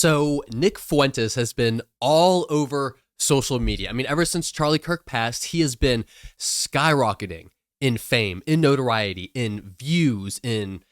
So Nick Fuentes has been all over social media. I mean, ever since Charlie Kirk passed, he has been skyrocketing in fame, in notoriety, in views, in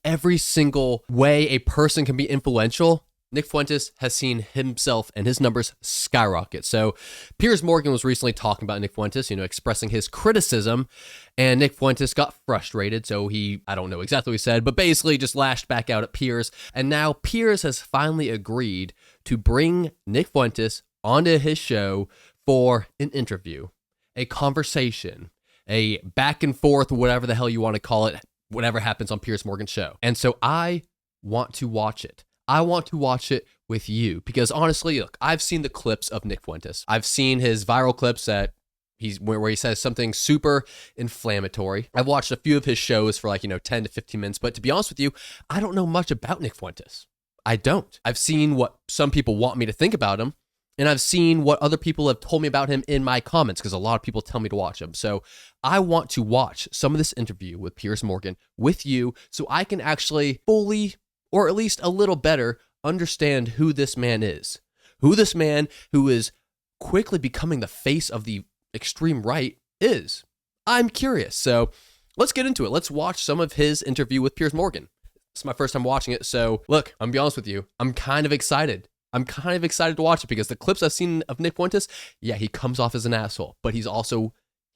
every single way a person can be influential. Nick Fuentes has seen himself and his numbers skyrocket. So Piers Morgan was recently talking about Nick Fuentes, expressing his criticism, and Nick Fuentes got frustrated. So I don't know exactly what he said, but basically just lashed back out at Piers. And now Piers has finally agreed to bring Nick Fuentes onto his show for an interview, a conversation, a back and forth, whatever the hell you want to call it, whatever happens on Piers Morgan's show. And so I want to watch it. I want to watch it with you because honestly, look, I've seen the clips of Nick Fuentes. I've seen his viral clips where he says something super inflammatory. I've watched a few of his shows for 10 to 15 minutes, but to be honest with you, I don't know much about Nick Fuentes. I don't. I've seen what some people want me to think about him, and I've seen what other people have told me about him in my comments because a lot of people tell me to watch him. So I want to watch some of this interview with Piers Morgan with you so I can actually fully, or at least a little better, understand who this man is. Who this man who is quickly becoming the face of the extreme right is. I'm curious. So let's get into it. Let's watch some of his interview with Piers Morgan. It's my first time watching it. So look, I'm gonna be honest with you. I'm kind of excited. I'm kind of excited to watch it because the clips I've seen of Nick Fuentes, yeah, he comes off as an asshole, but he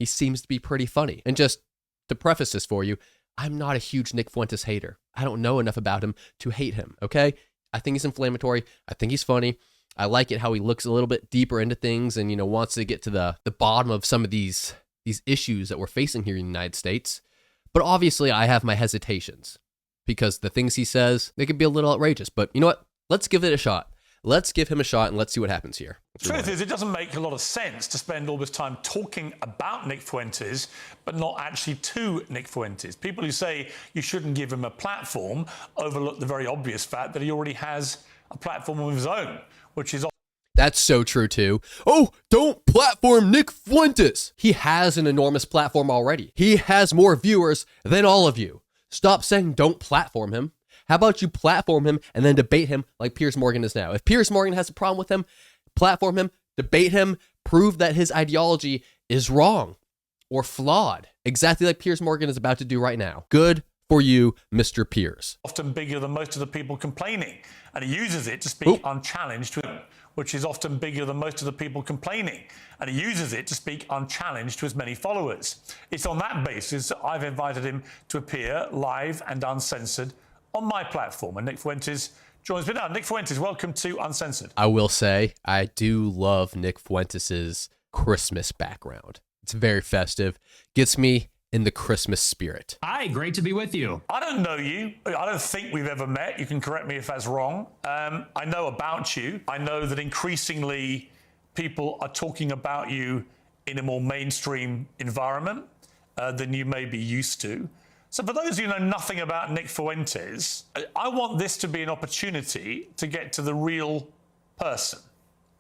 seems to be pretty funny. And just to preface this for you, I'm not a huge Nick Fuentes hater. I don't know enough about him to hate him, okay? I think he's inflammatory. I think he's funny. I like it how he looks a little bit deeper into things and, wants to get to the bottom of some of these issues that we're facing here in the United States. But obviously, I have my hesitations because the things he says, they could be a little outrageous. But you know what? Let's give it a shot. Let's give him a shot and let's see what happens here. Truth is, it doesn't make a lot of sense to spend all this time talking about Nick Fuentes, but not actually to Nick Fuentes. People who say you shouldn't give him a platform overlook the very obvious fact that he already has a platform of his own, which is... That's so true too. Oh, don't platform Nick Fuentes. He has an enormous platform already. He has more viewers than all of you. Stop saying don't platform him. How about you platform him and then debate him like Piers Morgan is now? If Piers Morgan has a problem with him, platform him, debate him, prove that his ideology is wrong or flawed, exactly like Piers Morgan is about to do right now. Good for you, Mr. Piers. Often bigger than most of the people complaining, and he uses it to speak unchallenged to him, which is often bigger than most of the people complaining, and he uses it to speak unchallenged to his many followers. It's on that basis that I've invited him to appear live and uncensored on my platform, and Nick Fuentes joins me now. Nick Fuentes, welcome to Uncensored. I will say, I do love Nick Fuentes' Christmas background. It's very festive, gets me in the Christmas spirit. Hi, great to be with you. I don't know you. I don't think we've ever met. You can correct me if that's wrong. I know about you. I know that increasingly people are talking about you in a more mainstream environment than you may be used to. So for those who know nothing about Nick Fuentes, I want this to be an opportunity to get to the real person.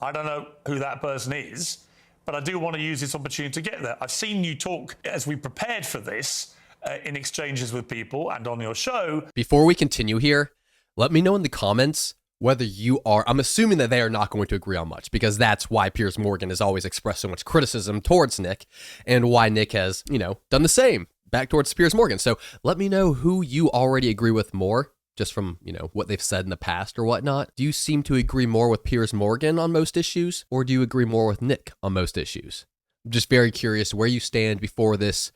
I don't know who that person is, but I do want to use this opportunity to get there. I've seen you talk as we prepared for this in exchanges with people and on your show. Before we continue here, let me know in the comments whether you are, I'm assuming that they are not going to agree on much because that's why Piers Morgan has always expressed so much criticism towards Nick and why Nick has, done the same back towards Piers Morgan. So let me know who you already agree with more, just from, what they've said in the past or whatnot. Do you seem to agree more with Piers Morgan on most issues, or do you agree more with Nick on most issues? I'm just very curious where you stand before this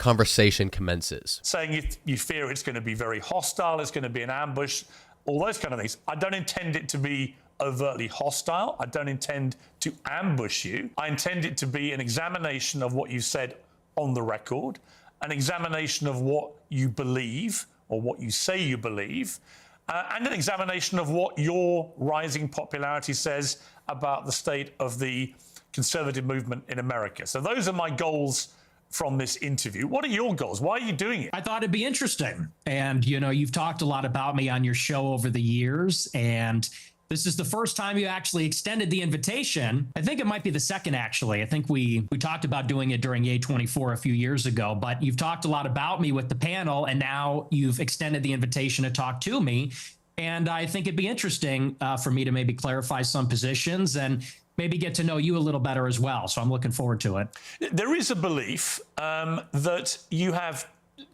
conversation commences. Saying you fear it's going to be very hostile, it's going to be an ambush, all those kind of things. I don't intend it to be overtly hostile. I don't intend to ambush you. I intend it to be an examination of what you said on the record, an examination of what you believe or what you say you believe, and an examination of what your rising popularity says about the state of the conservative movement in America. So those are my goals from this interview. What are your goals? Why are you doing it? I thought it'd be interesting. And, you've talked a lot about me on your show over the years, and this is the first time you actually extended the invitation. I think it might be the second, actually. I think we talked about doing it during A24 a few years ago, but you've talked a lot about me with the panel, and now you've extended the invitation to talk to me. And I think it'd be interesting for me to maybe clarify some positions and maybe get to know you a little better as well. So I'm looking forward to it. There is a belief that you have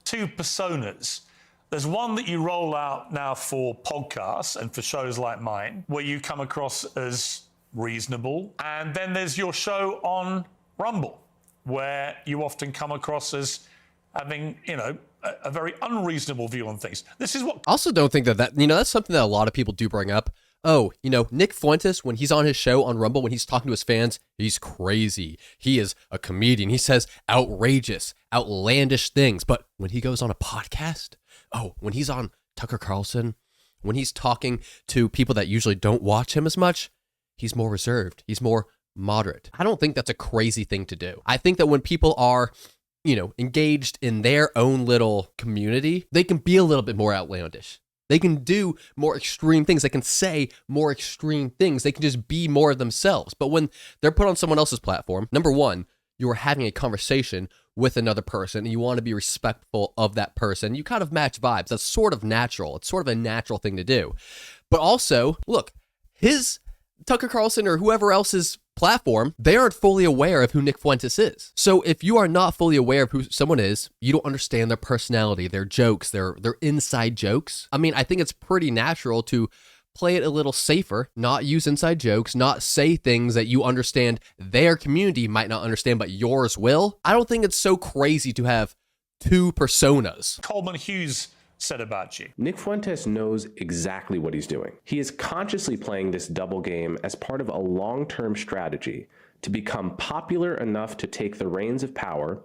two personas. There's one that you roll out now for podcasts and for shows like mine, where you come across as reasonable. And then there's your show on Rumble, where you often come across as having, a very unreasonable view on things. This is what... I also don't think that, that's something that a lot of people do bring up. Oh, Nick Fuentes, when he's on his show on Rumble, when he's talking to his fans, he's crazy. He is a comedian. He says outrageous, outlandish things. But when he goes on a podcast, when he's on Tucker Carlson, when he's talking to people that usually don't watch him as much, he's more reserved. He's more moderate. I don't think that's a crazy thing to do. I think that when people are engaged in their own little community, they can be a little bit more outlandish. They can do more extreme things. They can say more extreme things. They can just be more of themselves. But when they're put on someone else's platform, number one, you are having a conversation with another person and you want to be respectful of that person. You kind of match vibes. That's sort of natural. It's sort of a natural thing to do. But also, look, his Tucker Carlson or whoever else's platform, they aren't fully aware of who Nick Fuentes is. So if you are not fully aware of who someone is, you don't understand their personality, their jokes, their inside jokes. I mean, I think it's pretty natural to play it a little safer, not use inside jokes, not say things that you understand their community might not understand, but yours will. I don't think it's so crazy to have two personas. Coleman Hughes said about you. Nick Fuentes knows exactly what he's doing. He is consciously playing this double game as part of a long-term strategy to become popular enough to take the reins of power,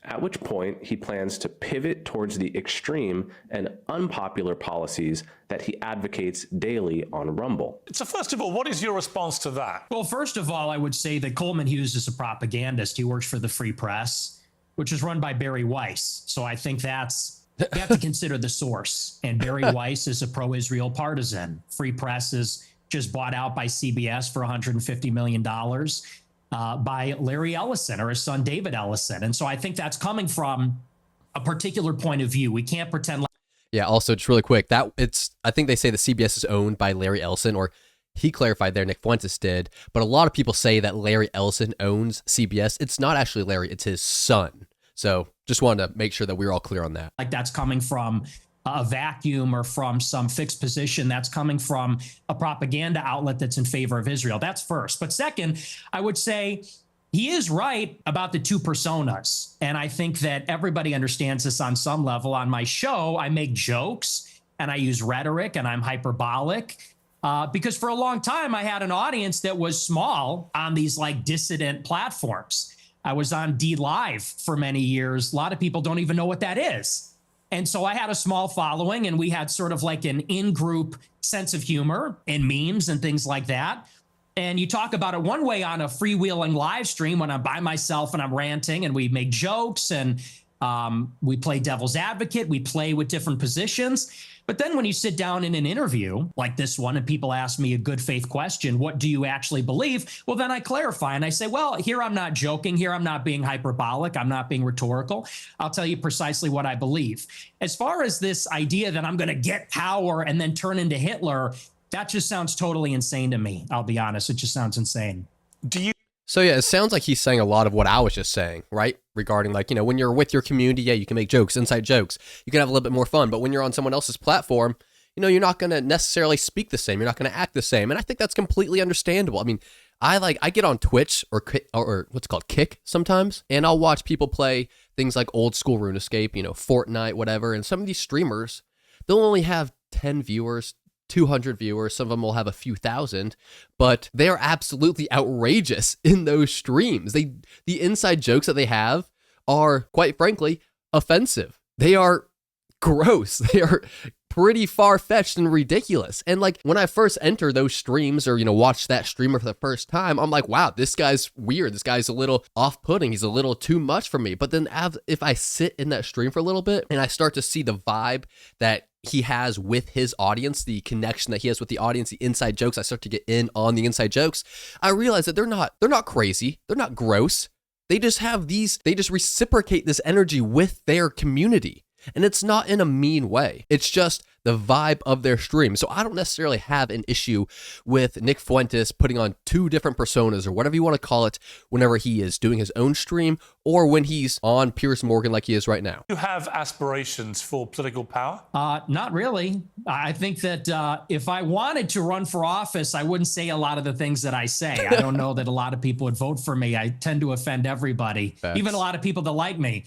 at which point he plans to pivot towards the extreme and unpopular policies that he advocates daily on Rumble. So first of all, what is your response to that? Well, first of all, I would say that Coleman Hughes is a propagandist. He works for the Free Press, which is run by Barry Weiss. So I think you have to consider the source. And Barry Weiss is a pro-Israel partisan. Free Press is just bought out by CBS for $150 million by Larry Ellison or his son, David Ellison. And so I think that's coming from a particular point of view. We can't pretend like... Yeah, also, just really quick, I think they say the CBS is owned by Larry Ellison, or he clarified there, Nick Fuentes did, but a lot of people say that Larry Ellison owns CBS. It's not actually Larry, it's his son. So just wanted to make sure that we were all clear on that. Like that's coming from a vacuum or from some fixed position. That's coming from a propaganda outlet that's in favor of Israel. That's first. But second, I would say he is right about the two personas. And I think that everybody understands this on some level. On my show, I make jokes and I use rhetoric and I'm hyperbolic. Because for a long time, I had an audience that was small on these like dissident platforms. I was on D Live for many years. A lot of people don't even know what that is. And so I had a small following and we had sort of like an in-group sense of humor and memes and things like that. And you talk about it one way on a freewheeling live stream when I'm by myself and I'm ranting and we make jokes and we play devil's advocate. We play with different positions. But then when you sit down in an interview like this one and people ask me a good faith question, what do you actually believe? Well, then I clarify and I say, well, here I'm not joking. Here I'm not being hyperbolic. I'm not being rhetorical. I'll tell you precisely what I believe. As far as this idea that I'm going to get power and then turn into Hitler, that just sounds totally insane to me. I'll be honest. It just sounds insane. So yeah, it sounds like he's saying a lot of what I was just saying, right? Regarding like, when you're with your community, yeah, you can make jokes, inside jokes. You can have a little bit more fun. But when you're on someone else's platform, you're not going to necessarily speak the same. You're not going to act the same. And I think that's completely understandable. I mean, I get on Twitch or what's it called, Kick sometimes, and I'll watch people play things like old school RuneScape, Fortnite, whatever. And some of these streamers, they'll only have 10 viewers, 200 viewers. Some of them will have a few thousand, but they are absolutely outrageous in those streams. The inside jokes that they have are, quite frankly, offensive. They are gross. They are pretty far-fetched and ridiculous. And like when I first enter those streams or, watch that streamer for the first time, I'm like, wow, this guy's weird. This guy's a little off-putting. He's a little too much for me. But then if I sit in that stream for a little bit and I start to see the vibe that he has with his audience, the connection that he has with the audience, the inside jokes, I start to get in on the inside jokes. I realize that they're not crazy. They're not gross. They just reciprocate this energy with their community. And it's not in a mean way. It's just the vibe of their stream. So I don't necessarily have an issue with Nick Fuentes putting on two different personas or whatever you want to call it whenever he is doing his own stream or when he's on Piers Morgan like he is right now. You have aspirations for political power? Not really. I think that if I wanted to run for office, I wouldn't say a lot of the things that I say. I don't know that a lot of people would vote for me. I tend to offend everybody, even a lot of people that like me.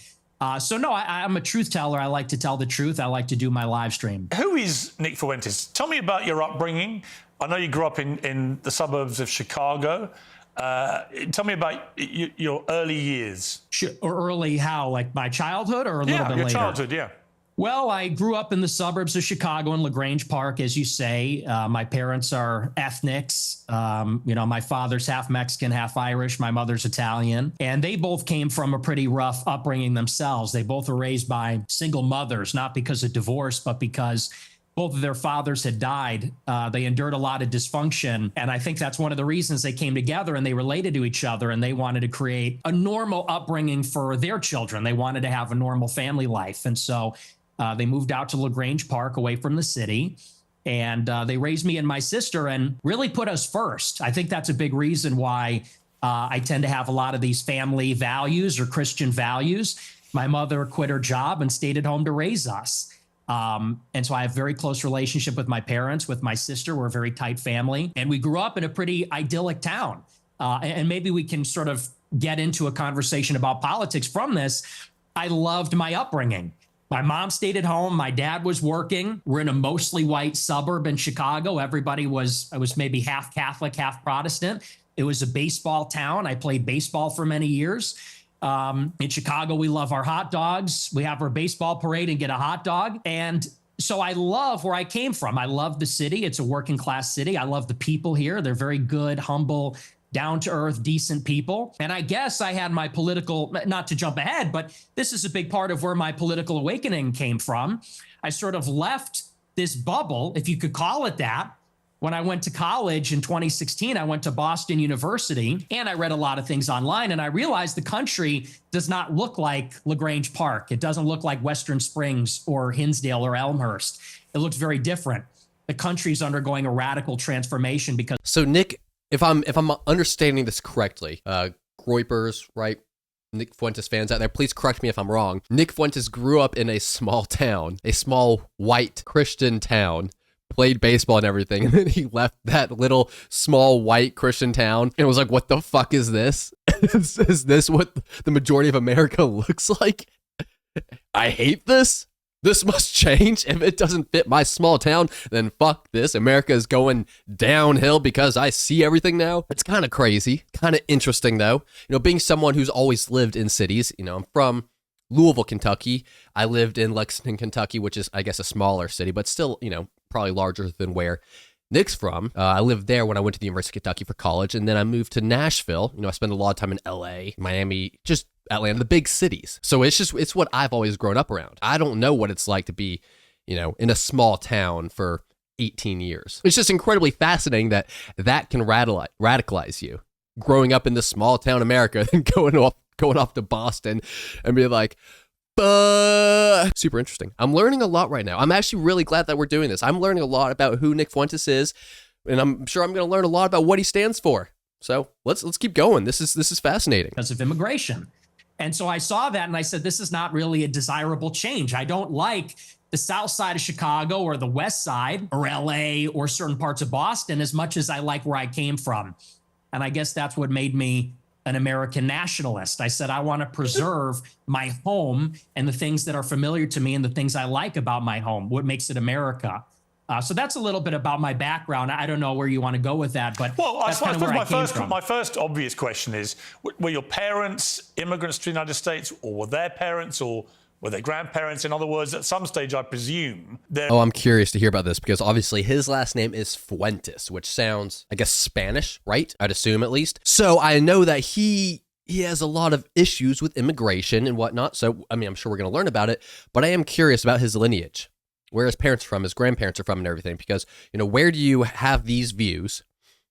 So no, I'm a truth teller. I like to tell the truth. I like to do my live stream. Who is Nick Fuentes? Tell me about your upbringing. I know you grew up in the suburbs of Chicago. Tell me about your early years. Early how? Like my childhood or a little bit later? Yeah, your childhood, yeah. Well, I grew up in the suburbs of Chicago in LaGrange Park, as you say. My parents are ethnics. My father's half Mexican, half Irish. My mother's Italian. And they both came from a pretty rough upbringing themselves. They both were raised by single mothers, not because of divorce, but because both of their fathers had died. They endured a lot of dysfunction. And I think that's one of the reasons they came together and they related to each other and they wanted to create a normal upbringing for their children. They wanted to have a normal family life. And so they moved out to LaGrange Park away from the city. And they raised me and my sister and really put us first. I think that's a big reason why I tend to have a lot of these family values or Christian values. My mother quit her job and stayed at home to raise us. And so I have a very close relationship with my parents, with my sister. We're a very tight family. And we grew up in a pretty idyllic town. And maybe we can sort of get into a conversation about politics from this. I loved my upbringing. My mom stayed at home. My dad was working. We're in a mostly white suburb in Chicago. I was maybe half Catholic, half Protestant. It was a baseball town. I played baseball for many years. In Chicago, we love our hot dogs. We have our baseball parade and get a hot dog. And so I love where I came from. I love the city. It's a working class city. I love the people here. They're very good, humble, down-to-earth, decent people. And I guess I had my political, not to jump ahead, but this is a big part of where my political awakening came from. I sort of left this bubble, if you could call it that. When I went to college in 2016, I went to Boston University and I read a lot of things online and I realized the country does not look like LaGrange Park. It doesn't look like Western Springs or Hinsdale or Elmhurst. It looks very different. The country's undergoing a radical transformation because... So Nick, if I'm understanding this correctly, Groypers, right? Nick Fuentes fans out there, please correct me if I'm wrong. Nick Fuentes grew up in a small town, a small white Christian town, played baseball and everything, and then he left that little small white Christian town and was like, what the fuck is this? Is this what the majority of America looks like? I hate this. This must change. If it doesn't fit my small town, then fuck this. America is going downhill because I see everything now. It's kind of crazy, kind of interesting though. Being someone who's always lived in cities, I'm from Louisville, Kentucky. I lived in Lexington, Kentucky, which is, I guess, a smaller city, but still, probably larger than where Nick's from. I lived there when I went to the University of Kentucky for college, and then I moved to Nashville. I spent a lot of time in LA, Miami, just Atlanta, the big cities. So it's what I've always grown up around. I don't know what it's like to be, in a small town for 18 years. It's just incredibly fascinating that can radicalize you. Growing up in this small town America and going off to Boston and be like, super interesting. I'm learning a lot right now. I'm actually really glad that we're doing this. I'm learning a lot about who Nick Fuentes is, and I'm sure I'm going to learn a lot about what he stands for. So let's keep going. This is fascinating. Because of immigration. And so I saw that and I said, this is not really a desirable change. I don't like the south side of Chicago or the west side or LA or certain parts of Boston as much as I like where I came from. And I guess that's what made me an American nationalist. I said, I want to preserve my home and the things that are familiar to me and the things I like about my home, what makes it America. So that's a little bit about my background. I don't know where you want to go with that, but that's kind of where I came from. My first obvious question is, were your parents immigrants to the United States, or were their parents, or were their grandparents? In other words, at some stage, I presume... I'm curious to hear about this, because obviously his last name is Fuentes, which sounds, I guess, Spanish, right? I'd assume, at least. So I know that he has a lot of issues with immigration and whatnot. So, I'm sure we're going to learn about it, but I am curious about his lineage. Where his parents are from, his grandparents are from, and everything. Because, where do you have these views?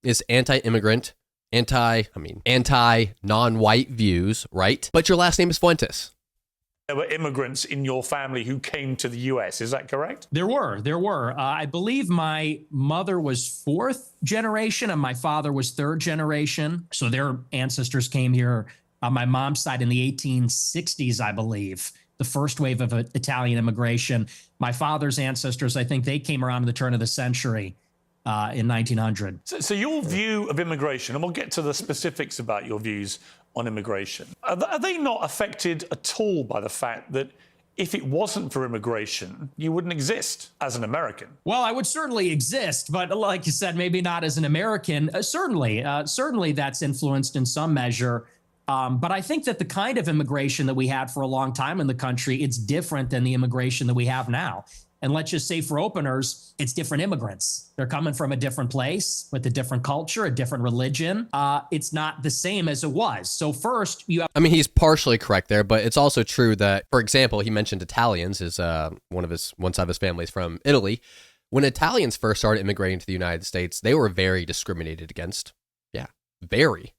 Is anti-immigrant, anti-non-white views, right? But your last name is Fuentes. there were immigrants in your family who came to the US. Is that correct? There were. I believe my mother was fourth generation and my father was third generation. So their ancestors came here on my mom's side in the 1860s, I believe, the first wave of Italian immigration. My father's ancestors, I think they came around at the turn of the century in 1900. So your view of immigration, and we'll get to the specifics about your views on immigration, are they not affected at all by the fact that if it wasn't for immigration, you wouldn't exist as an American? Well, I would certainly exist, but like you said, maybe not as an American. Certainly that's influenced in some measure. But I think that the kind of immigration that we had for a long time in the country, it's different than the immigration that we have now. And let's just say for openers, it's different immigrants. They're coming from a different place with a different culture, a different religion. It's not the same as it was. So first, you have... I mean, he's partially correct there, but it's also true that, for example, he mentioned Italians is one side of his family is from Italy. When Italians first started immigrating to the United States, they were very discriminated against. Yeah, very.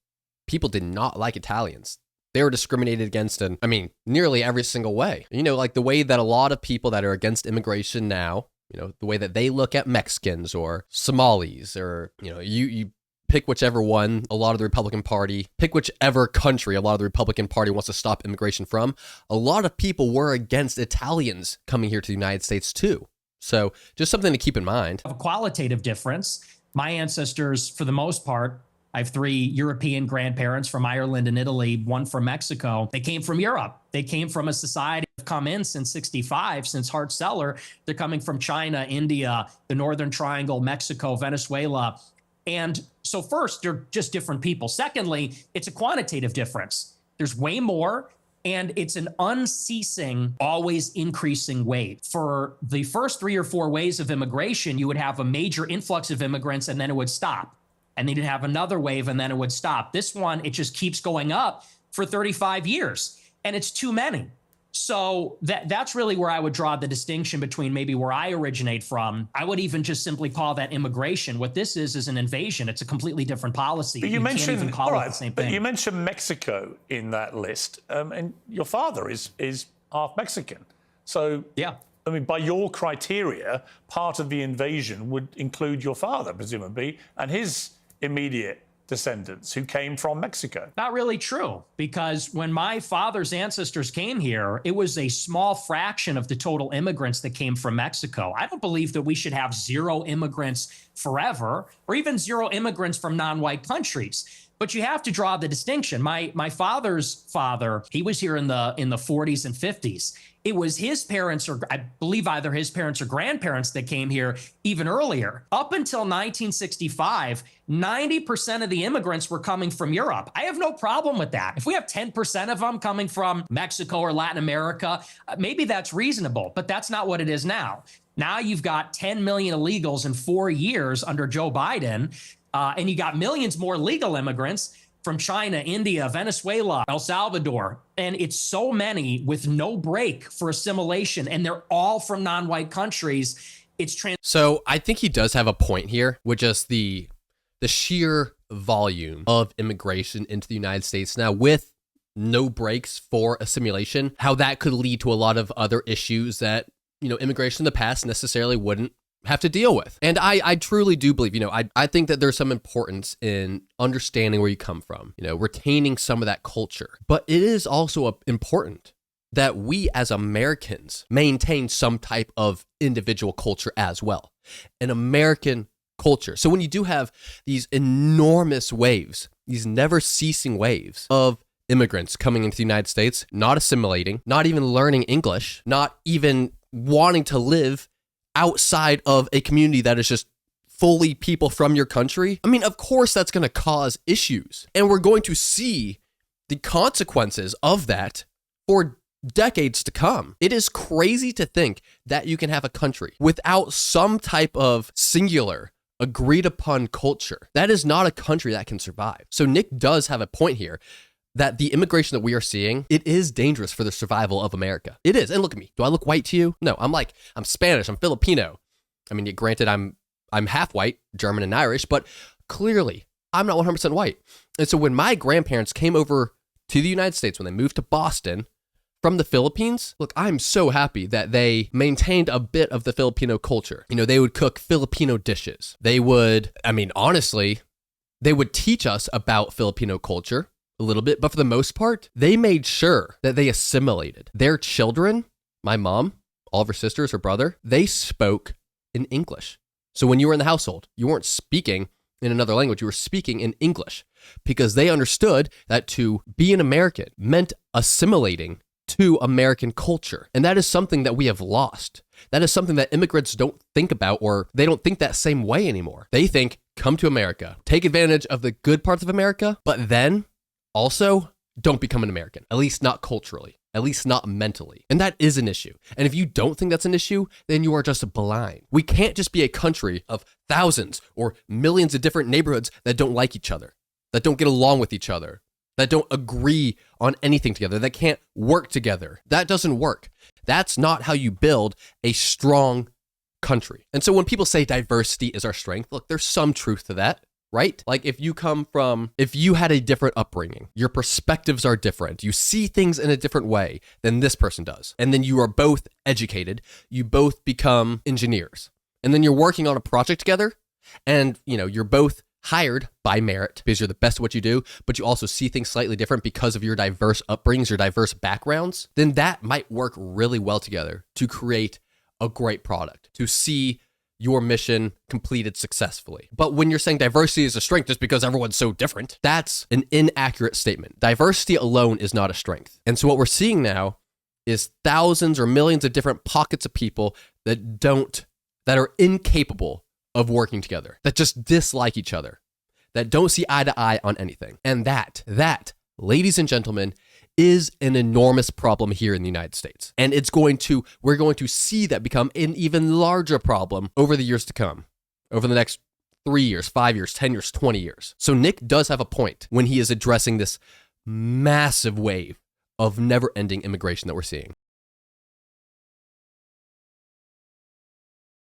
People did not like Italians. They were discriminated against in, nearly every single way. Like the way that a lot of people that are against immigration now, the way that they look at Mexicans or Somalis or, you pick whichever one, a lot of the Republican Party, pick whichever country a lot of the Republican Party wants to stop immigration from. A lot of people were against Italians coming here to the United States too. So just something to keep in mind. A qualitative difference. My ancestors, for the most part, I have 3 European grandparents from Ireland and Italy, 1 from Mexico. They came from Europe. They came from a society that's come in since 65, since Hart-Celler. They're coming from China, India, the Northern Triangle, Mexico, Venezuela. And so first, they're just different people. Secondly, it's a quantitative difference. There's way more, and it's an unceasing, always increasing wave. For the first 3 or 4 waves of immigration, you would have a major influx of immigrants, and then it would stop. And then you'd have another wave, and then it would stop. This one, it just keeps going up for 35 years, and it's too many. So that's really where I would draw the distinction between maybe where I originate from. I would even just simply call that immigration. What this is an invasion. It's a completely different policy. But you mentioned, can't even call it the same thing. But you mentioned Mexico in that list, and your father is half Mexican. So yeah. By your criteria, part of the invasion would include your father, presumably, and his immediate descendants who came from Mexico. Not really true, because when my father's ancestors came here, it was a small fraction of the total immigrants that came from Mexico. I don't believe that we should have 0 immigrants forever, or even 0 immigrants from non-white countries. But you have to draw the distinction. My father's father, he was here in the 40s and 50s. It was his parents, or I believe either his parents or grandparents, that came here even earlier. Up until 1965, 90% of the immigrants were coming from Europe. I have no problem with that. If we have 10% of them coming from Mexico or Latin America, maybe that's reasonable, but that's not what it is now. Now you've got 10 million illegals in 4 years under Joe Biden, and you got millions more legal immigrants from China, India, Venezuela, El Salvador. And it's so many with no break for assimilation, and they're all from non-white countries. So I think he does have a point here with just the sheer volume of immigration into the United States now with no breaks for assimilation, how that could lead to a lot of other issues that, immigration in the past necessarily wouldn't have to deal with. And I truly do believe, I think that there's some importance in understanding where you come from, retaining some of that culture. But it is also important that we as Americans maintain some type of individual culture as well, an American culture. So when you do have these enormous waves, these never ceasing waves of immigrants coming into the United States, not assimilating, not even learning English, not even wanting to live outside of a community that is just fully people from your country, of course that's going to cause issues. And we're going to see the consequences of that for decades to come. It is crazy to think that you can have a country without some type of singular agreed upon culture. That is not a country that can survive. So Nick does have a point here that the immigration that we are seeing, it is dangerous for the survival of America. It is. And look at me. Do I look white to you? No, I'm Spanish, I'm Filipino. Granted, I'm half white, German and Irish, but clearly I'm not 100% white. And so when my grandparents came over to the United States, when they moved to Boston, from the Philippines, look, I'm so happy that they maintained a bit of the Filipino culture. You know, they would cook Filipino dishes. They would, I mean, honestly, they would teach us about Filipino culture a little bit, but for the most part, they made sure that they assimilated. Their children, my mom, all of her sisters, her brother, they spoke in English. So when you were in the household, you weren't speaking in another language, you were speaking in English because they understood that to be an American meant assimilating to American culture. And that is something that we have lost. That is something that immigrants don't think about, or they don't think that same way anymore. They think, come to America, take advantage of the good parts of America, but then also don't become an American, at least not culturally, at least not mentally. And that is an issue. And if you don't think that's an issue, then you are just blind. We can't just be a country of thousands or millions of different neighborhoods that don't like each other, that don't get along with each other, that don't agree on anything together, that can't work together. That doesn't work. That's not how you build a strong country. And so when people say diversity is our strength, look, there's some truth to that, right? Like if you had a different upbringing, your perspectives are different, you see things in a different way than this person does, and then you are both educated, you both become engineers, and then you're working on a project together, and you're both hired by merit because you're the best at what you do, but you also see things slightly different because of your diverse upbringings, your diverse backgrounds, then that might work really well together to create a great product, to see your mission completed successfully. But when you're saying diversity is a strength just because everyone's so different, that's an inaccurate statement. Diversity alone is not a strength. And so what we're seeing now is thousands or millions of different pockets of people that are incapable of working together, that just dislike each other, that don't see eye to eye on anything. And that, ladies and gentlemen, is an enormous problem here in the United States. And we're going to see that become an even larger problem over the years to come, over the next 3 years, 5 years, 10 years, 20 years. So Nick does have a point when he is addressing this massive wave of never-ending immigration that we're seeing.